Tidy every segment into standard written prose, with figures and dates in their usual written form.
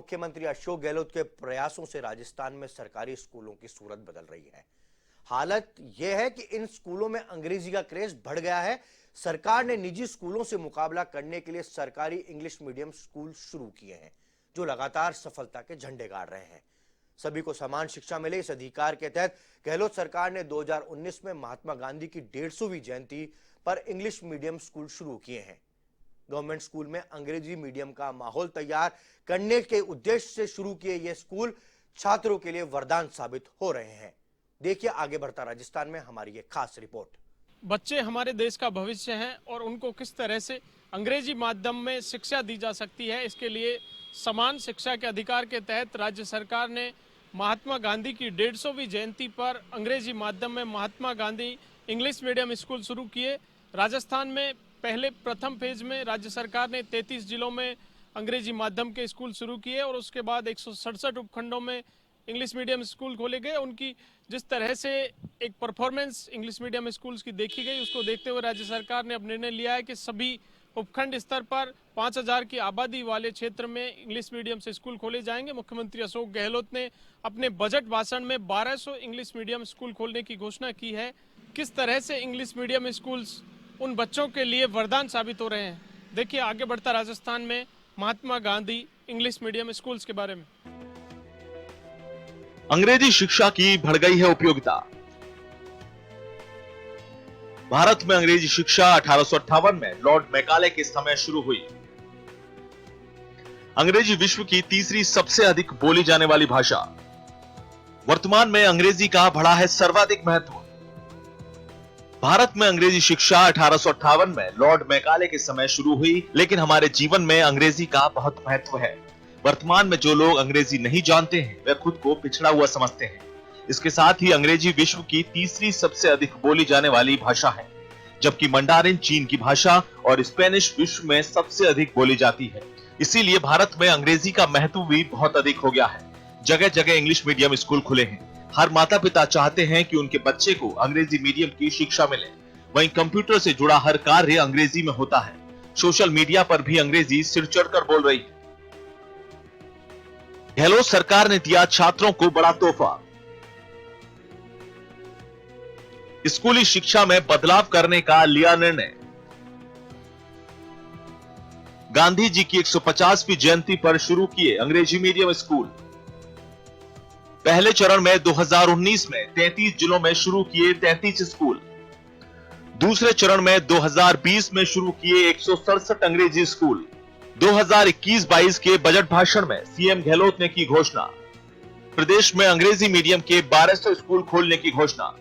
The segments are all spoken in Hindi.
मुख्यमंत्री अशोक गहलोत के प्रयासों से राजस्थान में सरकारी स्कूलों की सूरत बदल रही है। हालत यह है कि इन स्कूलों में अंग्रेजी का क्रेज बढ़ गया है। सरकार ने निजी स्कूलों से मुकाबला करने के लिए सरकारी इंग्लिश मीडियम स्कूल शुरू किए हैं, जो लगातार सफलता के झंडे गाड़ रहे हैं। सभी को समान शिक्षा मिले, इस अधिकार के तहत गहलोत सरकार ने 2019 में महात्मा गांधी की 150वीं जयंती पर इंग्लिश मीडियम स्कूल शुरू किए हैं। गवर्नमेंट स्कूल में अंग्रेजी मीडियम का माहौल तैयार करने के उद्देश्य से शुरू किए ये स्कूल छात्रों के लिए वरदान साबित हो रहे हैं। देखिए आगे बढ़ता राजस्थान में हमारी ये खास रिपोर्ट। बच्चे हमारे देश का भविष्य हैं और उनको किस तरह से अंग्रेजी माध्यम में शिक्षा दी जा सकती है, इसके लिए समान शिक्षा के अधिकार के तहत राज्य सरकार ने महात्मा गांधी की 150वीं जयंती पर अंग्रेजी माध्यम में Mahatma Gandhi English medium school शुरू किए। राजस्थान में पहले प्रथम फेज में राज्य सरकार ने 33 जिलों में अंग्रेजी माध्यम के स्कूल शुरू किए और उसके बाद 167 उपखंडों में इंग्लिश मीडियम स्कूल खोले गए। उनकी जिस तरह से एक परफॉर्मेंस इंग्लिश मीडियम स्कूल्स की देखी गई, उसको देखते हुए राज्य सरकार ने अब निर्णय लिया है कि सभी उपखंड स्तर पर 5000 की आबादी वाले क्षेत्र में इंग्लिश मीडियम से स्कूल खोले जाएंगे। मुख्यमंत्री अशोक गहलोत ने अपने बजट भाषण में 1200 इंग्लिश मीडियम स्कूल खोलने की घोषणा की है। किस तरह से इंग्लिश मीडियम स्कूल्स उन बच्चों के लिए वरदान साबित हो रहे हैं, देखिए आगे बढ़ता राजस्थान में Mahatma Gandhi English medium schools के बारे में। अंग्रेजी शिक्षा की बढ़ गई है उपयोगिता। भारत में अंग्रेजी शिक्षा 1858 में लॉर्ड मैकाले के समय शुरू हुई। अंग्रेजी विश्व की तीसरी सबसे अधिक बोली जाने वाली भाषा। वर्तमान में अंग्रेजी का बढ़ा है सर्वाधिक महत्व। भारत में अंग्रेजी शिक्षा 1858 में लॉर्ड मैकाले के समय शुरू हुई, लेकिन हमारे जीवन में अंग्रेजी का बहुत महत्व है। वर्तमान में जो लोग अंग्रेजी नहीं जानते हैं, वे खुद को पिछड़ा हुआ समझते हैं। इसके साथ ही अंग्रेजी विश्व की तीसरी सबसे अधिक बोली जाने वाली भाषा है, जबकि मंडारिन चीन की भाषा और स्पेनिश विश्व में सबसे अधिक बोली जाती है। इसीलिए भारत में अंग्रेजी का महत्व भी बहुत अधिक हो गया है। जगह जगह इंग्लिश मीडियम स्कूल खुले हैं। हर माता पिता चाहते हैं कि उनके बच्चे को अंग्रेजी मीडियम की शिक्षा मिले। वहीं कंप्यूटर से जुड़ा हर कार्य अंग्रेजी में होता है। सोशल मीडिया पर भी अंग्रेजी सिर चढ़कर बोल रही है। गहलोत सरकार ने दिया छात्रों को बड़ा तोहफा। स्कूली शिक्षा में बदलाव करने का लिया निर्णय। गांधी जी की 150वीं जयंती पर शुरू किए अंग्रेजी मीडियम स्कूल। पहले चरण में 2019 में 33 जिलों में शुरू किए 33 स्कूल। दूसरे चरण में 2020 में शुरू किए 167 अंग्रेजी स्कूल। 2021-22 के बजट भाषण में सीएम गहलोत ने की घोषणा। प्रदेश में अंग्रेजी मीडियम के 1200 स्कूल खोलने की घोषणा।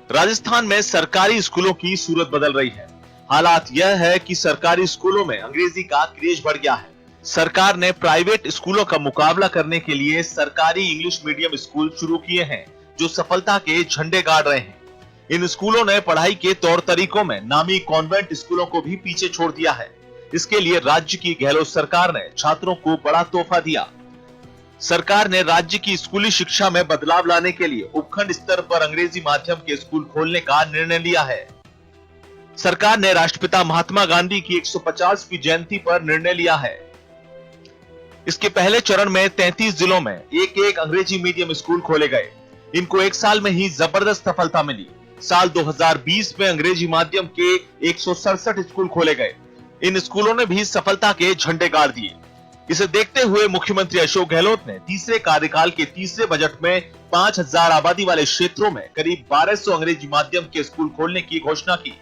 राजस्थान में सरकारी स्कूलों की सूरत बदल रही है। हालात यह है कि सरकारी स्कूलों में अंग्रेजी का क्रेज बढ़ गया है। सरकार ने प्राइवेट स्कूलों का मुकाबला करने के लिए सरकारी इंग्लिश मीडियम स्कूल शुरू किए हैं, जो सफलता के झंडे गाड़ रहे हैं। इन स्कूलों ने पढ़ाई के तौर तरीकों में नामी कॉन्वेंट स्कूलों को भी पीछे छोड़ दिया है। इसके लिए राज्य की गहलोत सरकार ने छात्रों को बड़ा तोहफा दिया। सरकार ने राज्य की स्कूली शिक्षा में बदलाव लाने के लिए उपखंड स्तर पर अंग्रेजी माध्यम के स्कूल खोलने का निर्णय लिया है। सरकार ने राष्ट्रपिता महात्मा गांधी की 150वीं जयंती पर निर्णय लिया है। इसके पहले चरण में 33 जिलों में एक अंग्रेजी मीडियम स्कूल खोले गए। इनको एक साल में ही जबरदस्त सफलता मिली। साल 2020 में अंग्रेजी माध्यम के 167 स्कूल खोले गए। इन स्कूलों ने भी सफलता के झंडे गाड़ दिए। इसे देखते हुए मुख्यमंत्री अशोक गहलोत ने तीसरे कार्यकाल के तीसरे बजट में 5000 आबादी वाले क्षेत्रों में करीब 1200 अंग्रेजी माध्यम के स्कूल खोलने की घोषणा की।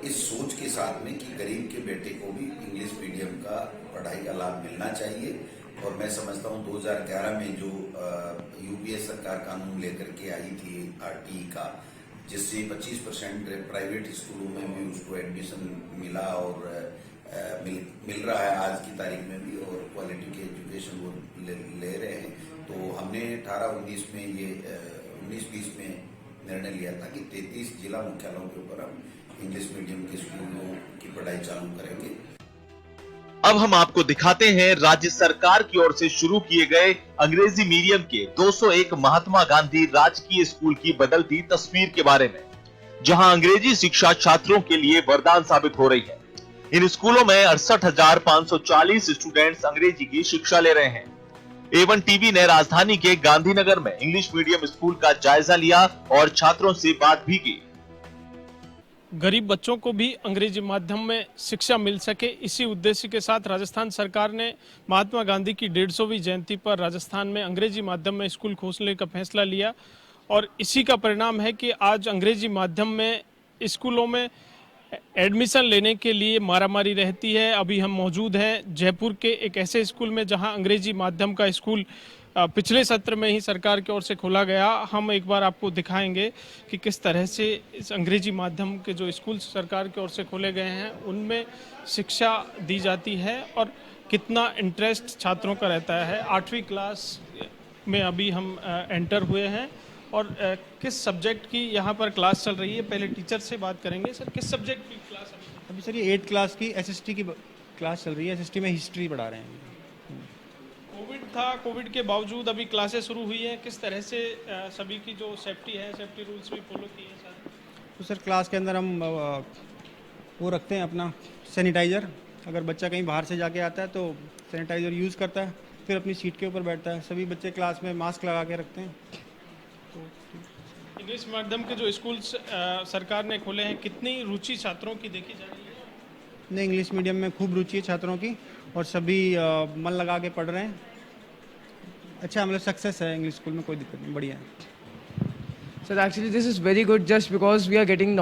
इस सोच के साथ में कि गरीब के बेटे को भी इंग्लिश मीडियम का पढ़ाई का लाभ मिलना चाहिए, और मैं समझता हूं 2011 में जो यूपीए सरकार कानून लेकर के आई थी आरटीई का, जिससे 25% प्राइवेट स्कूलों में भी उसको एडमिशन मिला और मिल रहा है आज की तारीख में भी, और क्वालिटी की एजुकेशन वो ले रहे हैं। तो हमने 18-19 में ये 19-20 में निर्णय लिया था कि 33 जिला मुख्यालयों के ऊपर हम इंग्लिश मीडियम के स्कूलों की पढ़ाई चालू करेंगे। अब हम आपको दिखाते हैं राज्य सरकार की ओर से शुरू किए गए अंग्रेजी मीडियम के 201 महात्मा गांधी राजकीय स्कूल की बदलती तस्वीर के बारे में, जहां अंग्रेजी शिक्षा छात्रों के लिए वरदान साबित हो रही है। इन स्कूलों में 68,540 स्टूडेंट्स अंग्रेजी की शिक्षा ले रहे हैं। A1 टीवी ने राजधानी के गांधीनगर में इंग्लिश मीडियम स्कूल का जायजा लिया और छात्रों से बात भी की। गरीब बच्चों को भी अंग्रेजी माध्यम में शिक्षा मिल सके, इसी उद्देश्य के साथ राजस्थान सरकार ने महात्मा गांधी की 150वीं जयंती पर राजस्थान में अंग्रेजी माध्यम में स्कूल खोलने का फैसला लिया और इसी का परिणाम है कि आज अंग्रेजी माध्यम में स्कूलों में एडमिशन लेने के लिए मारामारी रहती है। अभी हम मौजूद हैं जयपुर के एक ऐसे स्कूल में जहां अंग्रेजी माध्यम का स्कूल पिछले सत्र में ही सरकार की ओर से खोला गया। हम एक बार आपको दिखाएंगे कि किस तरह से इस अंग्रेजी माध्यम के जो स्कूल सरकार की ओर से खोले गए हैं उनमें शिक्षा दी जाती है और कितना इंटरेस्ट छात्रों का रहता है। 8वीं क्लास में अभी हम एंटर हुए हैं और किस सब्जेक्ट की यहाँ पर क्लास चल रही है, पहले टीचर से बात करेंगे। सर, किस सब्जेक्ट की क्लास अभी सर ये 8th क्लास की SST की क्लास चल रही है। SST में हिस्ट्री पढ़ा रहे हैं। कोविड था, कोविड के बावजूद अभी क्लासेस शुरू हुई हैं, किस तरह से सभी की जो सेफ्टी है, सेफ्टी रूल्स भी फॉलो किए हैं सर? तो सर क्लास के अंदर हम वो रखते हैं अपना सैनिटाइज़र। अगर बच्चा कहीं बाहर से जाके आता है तो सैनिटाइज़र यूज़ करता है, फिर अपनी सीट के ऊपर बैठता है। सभी बच्चे क्लास में मास्क लगा के रखते हैं। इंग्लिश माध्यम के जो स्कूल सरकार ने खोले हैं, कितनी रुचि छात्रों की देखी जा रही है? नहीं, इंग्लिश मीडियम में खूब रुचि है छात्रों की और सभी मन लगा के पढ़ रहे हैं। अच्छा, मतलब सक्सेस है इंग्लिश स्कूल में, कोई दिक्कत नहीं, बढ़िया है। So actually this is very good just because we are getting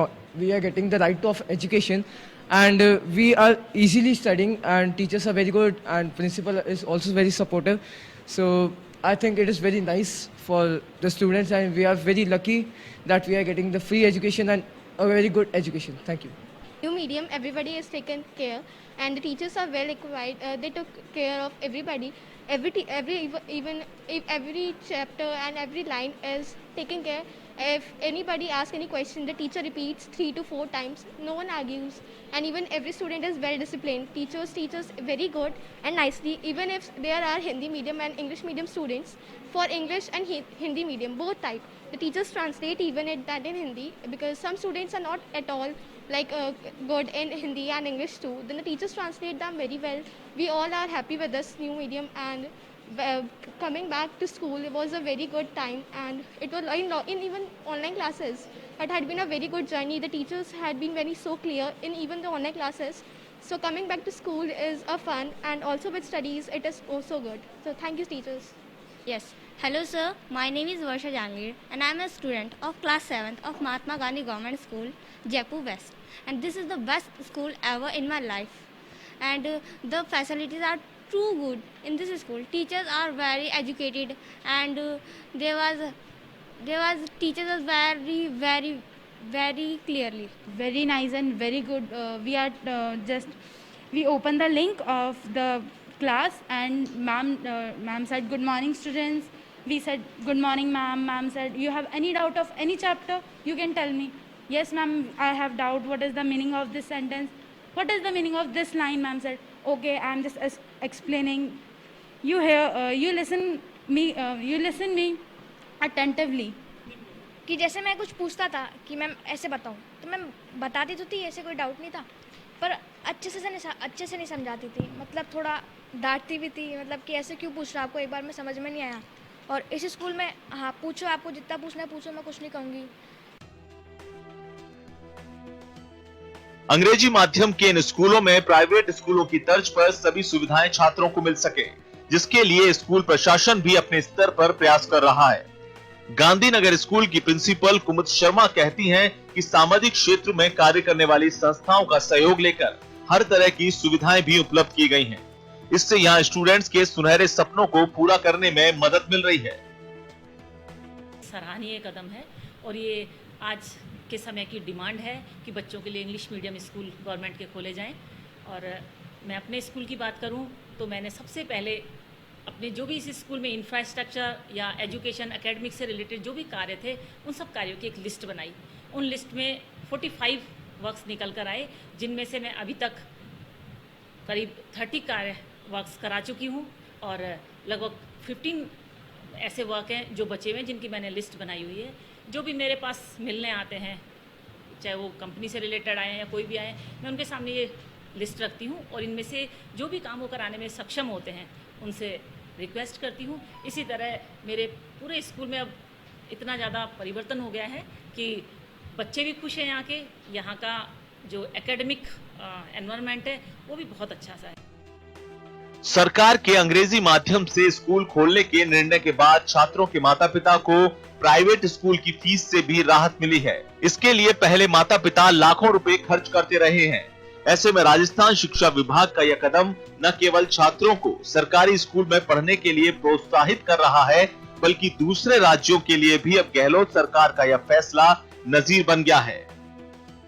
the right of education and we are easily studying and teachers are very good and principal is also very supportive. So I think it is very nice for the students and we are very lucky that we are getting the free education and a very good education. Thank you. New medium, everybody is taken care, and the teachers are well equipped. They took care of everybody. Even if every chapter and every line is taken care. If anybody asks any question, the teacher repeats 3 to 4 times. No one argues, and even every student is well disciplined. Teachers teach us very good and nicely. Even if there are Hindi medium and English medium students, for English and Hindi medium, both type, the teachers translate even that in Hindi, because some students are not at all good in Hindi and English too. Then the teachers translate them very well. We all are happy with this new medium, and coming back to school, it was a very good time, and it was in even online classes. It had been a very good journey. The teachers had been very so clear in even the online classes. So coming back to school is a fun, and also with studies, it is also good. So thank you, teachers. Yes. Hello sir, my name is Varsha Jangir and I am a student of class 7th of Mahatma Gandhi Government School, Jaipur West. And this is the best school ever in my life. And the facilities are too good in this school. Teachers are very educated, and there was teachers are very clearly. Very nice and very good. We opened the link of the class and ma'am said good morning students. We said good morning ma'am. Ma'am said you have any doubt of any chapter you can tell me. Yes ma'am, I have doubt. What is the meaning of this sentence? What is the meaning of this line? Ma'am said okay, I am just explaining. You listen me attentively. कि जैसे मैं कुछ पूछता था कि मैम ऐसे बताऊं, तो मैम बताती तो थी, ऐसे कोई डाउट नहीं था, पर अच्छे से नहीं समझाती थी। मतलब थोड़ा डांटती भी थी, मतलब कि ऐसे क्यों पूछ रहा, आपको एक बार में समझ में नहीं आया। और इस स्कूल में हाँ, पूछो, आपको जितना पूछना है पूछो, मैं कुछ नहीं कहूँगी। अंग्रेजी माध्यम के इन स्कूलों में प्राइवेट स्कूलों की तर्ज पर सभी सुविधाएं छात्रों को मिल सके, जिसके लिए स्कूल प्रशासन भी अपने स्तर पर प्रयास कर रहा है। गांधीनगर स्कूल की प्रिंसिपल कुमुद शर्मा कहती हैं कि सामाजिक क्षेत्र में कार्य करने वाली संस्थाओं का सहयोग लेकर हर तरह की सुविधाएं भी उपलब्ध की गई हैं। इससे यहाँ स्टूडेंट्स के सुनहरे सपनों को पूरा करने में मदद मिल रही है। सराहनीय कदम है और ये आज के समय की डिमांड है कि बच्चों के लिए इंग्लिश मीडियम स्कूल गवर्नमेंट के खोले जाएं। और मैं अपने स्कूल की बात करूं तो मैंने सबसे पहले अपने जो भी इस स्कूल में इंफ्रास्ट्रक्चर या एजुकेशन एकेडमिक से रिलेटेड जो भी कार्य थे, उन सब कार्यों की एक लिस्ट बनाई। उन लिस्ट में 45 वर्क्स निकल कर आए, जिनमें से मैं अभी तक करीब 30 कार्य वर्क्स करा चुकी हूँ और लगभग 15 ऐसे वर्क हैं जो बचे हुए हैं, जिनकी मैंने लिस्ट बनाई हुई है। जो भी मेरे पास मिलने आते हैं, चाहे वो कंपनी से रिलेटेड आए हैं या कोई भी आए, मैं उनके सामने ये लिस्ट रखती हूँ और इनमें से जो भी काम वो कराने में सक्षम होते हैं उनसे रिक्वेस्ट करती हूँ। इसी तरह मेरे पूरे स्कूल में अब इतना ज़्यादा परिवर्तन हो गया है कि बच्चे भी खुश हैं, यहाँ का जो एकेडमिक एनवायरनमेंट है वो भी बहुत अच्छा सा है। सरकार के अंग्रेजी माध्यम से स्कूल खोलने के निर्णय के बाद छात्रों के माता पिता को प्राइवेट स्कूल की फीस से भी राहत मिली है। इसके लिए पहले माता पिता लाखों रुपए खर्च करते रहे हैं। ऐसे में राजस्थान शिक्षा विभाग का यह कदम न केवल छात्रों को सरकारी स्कूल में पढ़ने के लिए प्रोत्साहित कर रहा है, बल्कि दूसरे राज्यों के लिए भी अब गहलोत सरकार का यह फैसला नजीर बन गया है।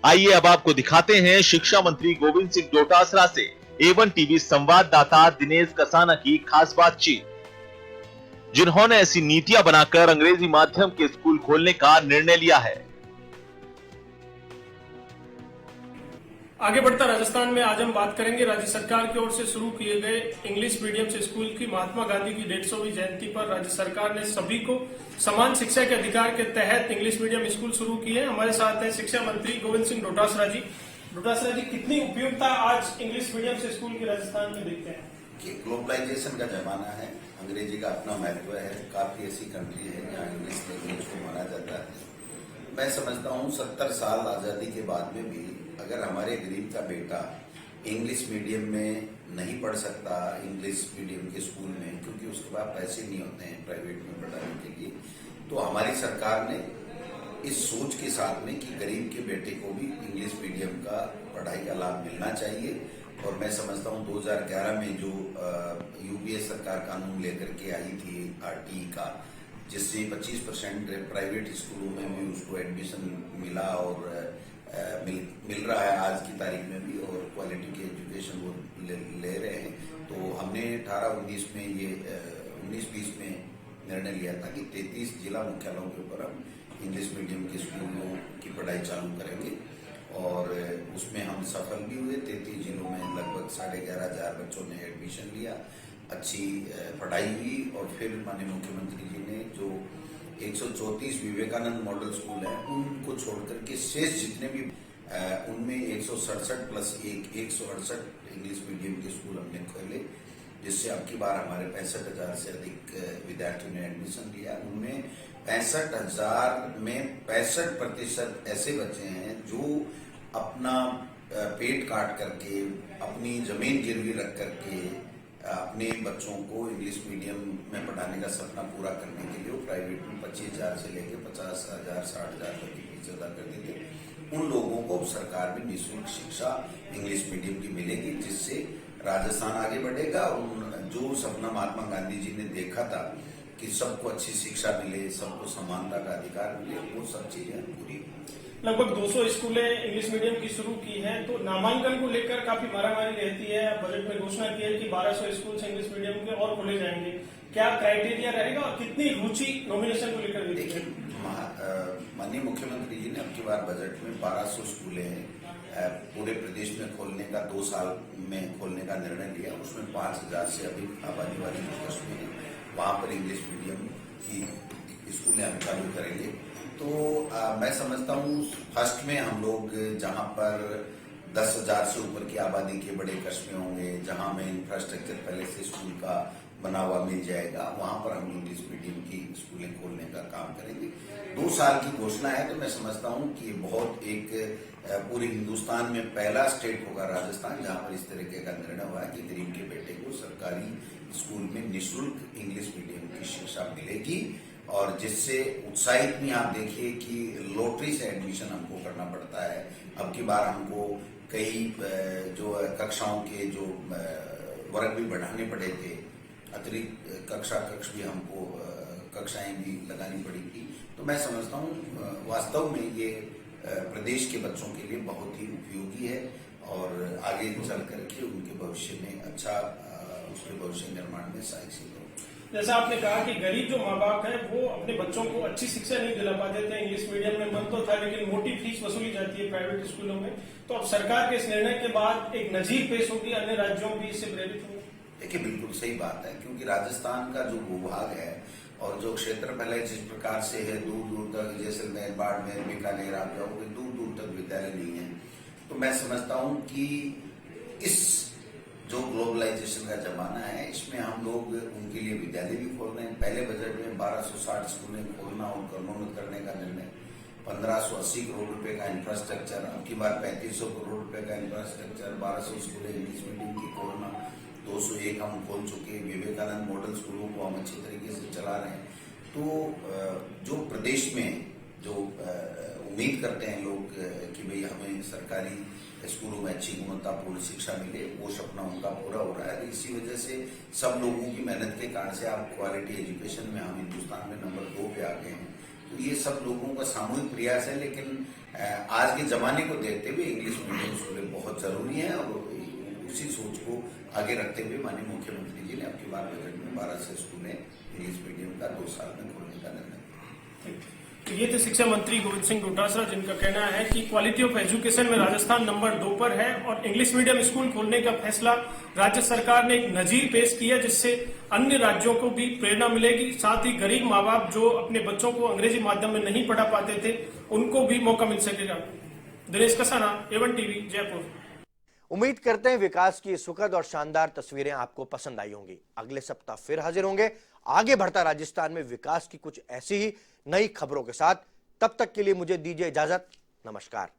आइए अब आपको दिखाते हैं शिक्षा मंत्री गोविंद सिंह डोटासरा से A1 टीवी संवाददाता दिनेश कसाना की खास बातचीत, जिन्होंने ऐसी नीतियां बनाकर अंग्रेजी माध्यम के स्कूल खोलने का निर्णय लिया है। आगे बढ़ता राजस्थान में आज हम बात करेंगे राज्य सरकार की ओर से शुरू किए गए इंग्लिश मीडियम से स्कूल की महात्मा गांधी की 150वीं जयंती पर राज्य सरकार ने सभी को समान शिक्षा के अधिकार के तहत इंग्लिश मीडियम स्कूल शुरू किए हैं। हमारे साथ हैं शिक्षा मंत्री गोविंद सिंह डोटासरा जी। डोटासरा जी, कितनी उपयोगिता आज इंग्लिश मीडियम से स्कूल की राजस्थान में देखते हैं? कि ग्लोबलाइजेशन का जमाना है, अंग्रेजी का अपना महत्व है। काफी ऐसी कंट्री है जहाँ इंग्लिश लैंग्वेज को माना जाता है। मैं समझता हूँ 70 साल आजादी के बाद में भी अगर हमारे गरीब का बेटा इंग्लिश मीडियम में नहीं पढ़ सकता, इंग्लिश मीडियम के स्कूल में, क्योंकि उसके पास पैसे नहीं होते हैं प्राइवेट में पढ़ाने के लिए, तो हमारी सरकार ने इस सोच के साथ में कि गरीब के बेटे को भी इंग्लिश मीडियम का पढ़ाई का लाभ मिलना चाहिए। और मैं समझता हूँ 2011 में जो यूपीए सरकार कानून लेकर के आई थी RTE का, जिससे 25% प्राइवेट स्कूलों में भी उसको एडमिशन मिला और मिल रहा है आज की तारीख में भी, और क्वालिटी की एजुकेशन वो ले रहे हैं। तो हमने 18-19 में ये 19-20 में निर्णय लिया था कि 33 जिला मुख्यालयों के ऊपर हम इंग्लिश मीडियम के स्कूलों की पढ़ाई चालू करेंगे, और उसमें हम सफल भी हुए। 33 जिलों में लगभग 11,500 बच्चों ने एडमिशन लिया, अच्छी पढ़ाई हुई। और फिर माननीय मुख्यमंत्री जी ने जो 134 विवेकानंद मॉडल स्कूल है उनको छोड़कर के शेष जितने भी उनमें 167 प्लस 168 इंग्लिश मीडियम के स्कूल हमने खोले, जिससे अब की बार हमारे 65,000 से अधिक विद्यार्थियों ने एडमिशन लिया। उनमें 65,000 में 65% ऐसे बच्चे हैं जो अपना पेट काट करके, अपनी जमीन गिरवी रख करके अपने बच्चों को इंग्लिश मीडियम में पढ़ाने का सपना पूरा करने के लिए प्राइवेट में 25,000 से लेकर 50,000 60,000 तक की फीस अदा करते थे। उन लोगों को सरकार में निःशुल्क शिक्षा इंग्लिश मीडियम की मिलेगी, जिससे राजस्थान आगे बढ़ेगा। जो सपना महात्मा गांधी जी ने देखा था कि सबको अच्छी शिक्षा मिले, सबको समानता का अधिकार मिले, वो सब चीजें पूरी। लगभग 200 स्कूलें इंग्लिश मीडियम की शुरू की हैं, तो नामांकन को लेकर काफी मारामारी रहती है। बजट में घोषणा की है कि 1200 स्कूल इंग्लिश मीडियम के और खोले जाएंगे। क्या क्राइटेरिया रहेगा और कितनी रुचि नॉमिनेशन को लेकर? देखिए, माननीय मुख्यमंत्री जी ने अब की बार बजट में 1200 स्कूलें पूरे प्रदेश में खोलने का 2 साल में खोलने का निर्णय लिया। उसमें 5,000 से अधिक आबादी वाली जो कस्बे हैं वहां पर इंग्लिश मीडियम की स्कूलें हम चालू करेंगे। तो मैं समझता हूँ फर्स्ट में हम लोग जहां पर 10,000 से ऊपर की आबादी के बड़े कस्बे होंगे, जहां में इंफ्रास्ट्रक्चर पहले से स्कूल का बना हुआ मिल जाएगा, वहां पर हम इंग्लिश मीडियम की स्कूलें खोलने का काम करेंगे। 2 साल की घोषणा है, तो मैं समझता हूँ कि बहुत एक पूरे हिंदुस्तान में पहला स्टेट होगा राजस्थान जहां पर इस तरीके का निर्णय हुआ है कि गरीब के बेटे को सरकारी स्कूल में निःशुल्क इंग्लिश मीडियम की शिक्षा मिलेगी। और जिससे उत्साहित नहीं, आप देखिए कि लॉटरी से एडमिशन हमको करना पड़ता है। अब की बार हमको कई जो कक्षाओं के जो वर्ग भी बढ़ाने पड़े थे, अतिरिक्त कक्ष भी हमको कक्षाएं भी लगानी पड़ी थी। तो मैं समझता हूँ वास्तव में ये प्रदेश के बच्चों के लिए बहुत ही उपयोगी है और आगे चल करके उनके भविष्य में अच्छा उसके भविष्य निर्माण में सहायक सिद्ध हो। जैसा आपने कहा कि गरीब जो माँ बाप है वो अपने बच्चों को अच्छी शिक्षा नहीं दिला पाते थे। इंग्लिश मीडियम में मन तो था, लेकिन मोटी फीस वसूली जाती है प्राइवेट स्कूलों में। तो अब सरकार के इस निर्णय के बाद एक नजीर पेश होगी, अन्य राज्यों भी इससे प्रेरित होंगे। देखिए, बिल्कुल सही बात है, क्योंकि राजस्थान का जो भूभाग है और जो क्षेत्र पहले जिस प्रकार से है, दूर दूर तक जैसलमेर, बाड़मेर, बीकानेर आप जाओगे, दूर दूर तक विद्यालय नहीं है। तो मैं समझता हूँ कि इस जो ग्लोबलाइजेशन का जमाना है, इसमें हम लोग उनके लिए विद्यालय भी खोल रहे हैं। पहले बजट में 1260 स्कूलें खोलना और क्रमोन्नत करने का निर्णय, 1580 करोड़ रुपए का इंफ्रास्ट्रक्चर, अब की बार 3500 करोड़ रुपए का इंफ्रास्ट्रक्चर, 1200 स्कूलें इंग्लिश मीडियम की खोलना, 201 हम खोल चुके, विवेकानंद मॉडल स्कूलों को हम अच्छी तरीके से चला रहे हैं। तो जो प्रदेश में जो उम्मीद करते हैं लोग कि भाई हमें सरकारी स्कूलों में अच्छी गुणवत्तापूर्ण शिक्षा मिले, वो सपना उनका पूरा हो रहा है। इसी वजह से सब लोगों की मेहनत के कारण से आप क्वालिटी एजुकेशन में हम हिंदुस्तान में नंबर 2 पे आ गए हैं। तो ये सब लोगों का सामूहिक प्रयास है, लेकिन आज के जमाने को देखते हुए इंग्लिश मीडियम स्कूलें बहुत जरूरी है और उसी सोच को आगे रखते हुए माननीय मुख्यमंत्री जी ने अब की बार बजट में 1200 स्कूलें इंग्लिश मीडियम का 2 साल में खोलने का निर्णय किया। तो ये थे शिक्षा मंत्री गोविंद सिंह डोटासरा, जिनका कहना है कि क्वालिटी ऑफ एजुकेशन में राजस्थान नंबर 2 पर है और इंग्लिश मीडियम स्कूल खोलने का फैसला राज्य सरकार ने एक नजीर पेश किया, जिससे अन्य राज्यों को भी प्रेरणा मिलेगी। साथ ही गरीब माँ बाप जो अपने बच्चों को अंग्रेजी माध्यम में नहीं पढ़ा पाते थे, उनको भी मौका मिल सकेगा। Dinesh Kasana, A1 TV, Jaipur. उम्मीद करते हैं विकास की सुखद और शानदार तस्वीरें आपको पसंद आई होंगी। अगले सप्ताह फिर हाजिर होंगे आगे बढ़ता राजस्थान में विकास की कुछ ऐसी ही नई खबरों के साथ। तब तक के लिए मुझे दीजिए इजाजत। नमस्कार।